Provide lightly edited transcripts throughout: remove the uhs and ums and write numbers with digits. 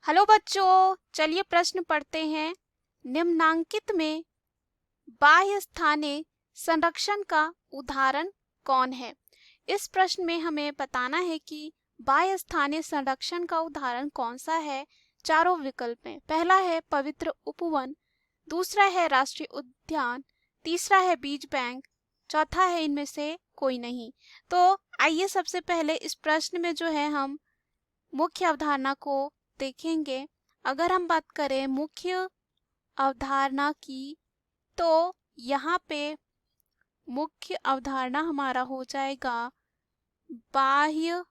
Hello बच्चों, चलिए प्रश्न पढ़ते हैं। निम्नांकित में बाह्य स्थानीय संरक्षण का उदाहरण कौन है? इस प्रश्न में हमें बताना है कि बाह्य स्थानीय संरक्षण का उदाहरण कौन सा है। चारों विकल्प हैं। पहला है पवित्र उपवन, दूसरा है राष्ट्रीय उद्यान, तीसरा है बीज बैंक, चौथा है इनमें से कोई नहीं। तो आइए सबसे पहले इस प्रश्न में जो है हम मुख्य अवधारणा को देखेंगे। अगर हम बात करें मुख्य अवधारणा की, तो यहाँ पे मुख्य अवधारणा हमारा हो जाएगा बाह्य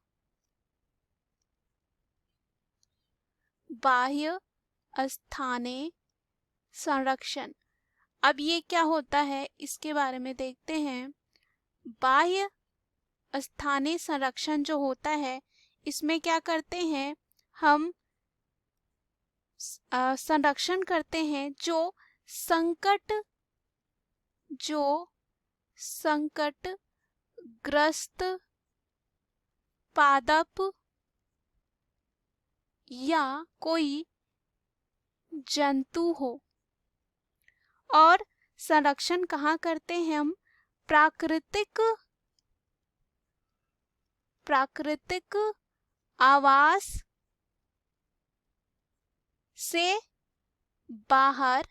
स्थानीय संरक्षण। अब ये क्या होता है इसके बारे में देखते हैं। बाह्य स्थानीय संरक्षण जो होता है, इसमें क्या करते हैं हम, संरक्षण करते हैं जो संकट ग्रस्त पादप या कोई जंतु हो। और संरक्षण कहाँ करते हैं हम? प्राकृतिक आवास से बाहर,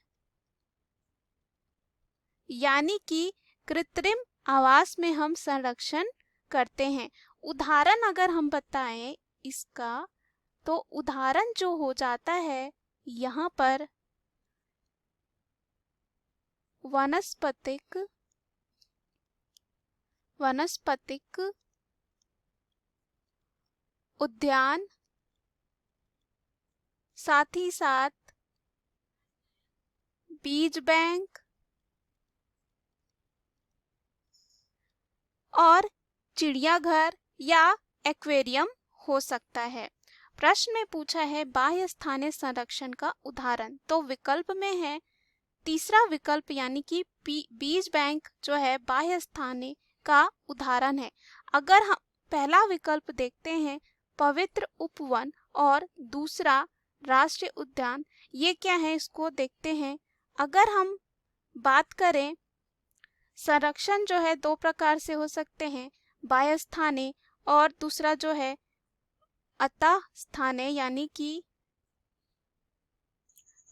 यानी कि कृत्रिम आवास में हम संरक्षण करते हैं। उदाहरण अगर हम बताएं इसका, तो उदाहरण जो हो जाता है यहाँ पर वनस्पतिक उद्यान, साथ ही साथ बीज बैंक और चिड़ियाघर या एक्वेरियम हो सकता है। प्रश्न में पूछा है बाह्य स्थानीय संरक्षण का उदाहरण, तो विकल्प में है तीसरा विकल्प यानी कि बीज बैंक जो है बाह्य स्थानीय का उदाहरण है। अगर हम पहला विकल्प देखते हैं पवित्र उपवन और दूसरा राष्ट्रीय उद्यान, ये क्या है इसको देखते हैं। अगर हम बात करें, संरक्षण जो है दो प्रकार से हो सकते हैं, बाह्य स्थानीय और दूसरा जो है अतः स्थानीय, यानी कि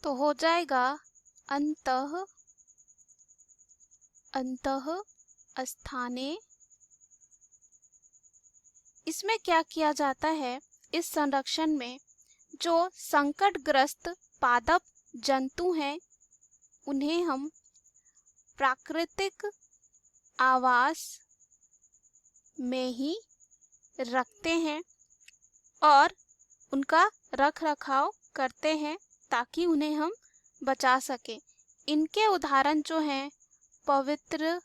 तो हो जाएगा अंतः स्थानीय। इसमें क्या किया जाता है, इस संरक्षण में जो संकटग्रस्त पादप जंतु हैं उन्हें हम प्राकृतिक आवास में ही रखते हैं और उनका रख रखाव करते हैं ताकि उन्हें हम बचा सकें। इनके उदाहरण जो हैं पवित्र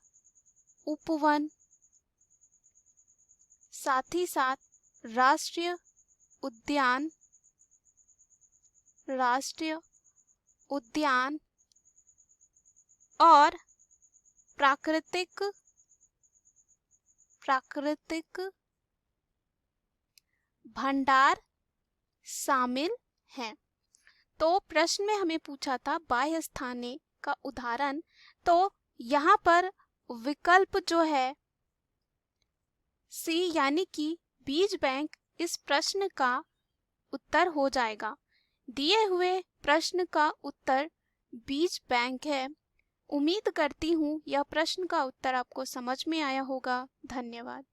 उपवन, साथ ही साथ राष्ट्रीय उद्यान और प्राकृतिक भंडार शामिल हैं। तो प्रश्न में हमें पूछा था बाह्य स्थानीय का उदाहरण, तो यहाँ पर विकल्प जो है सी यानी कि बीज बैंक इस प्रश्न का उत्तर हो जाएगा। दिए हुए प्रश्न का उत्तर बीज बैंक है। उम्मीद करती हूँ यह प्रश्न का उत्तर आपको समझ में आया होगा। धन्यवाद।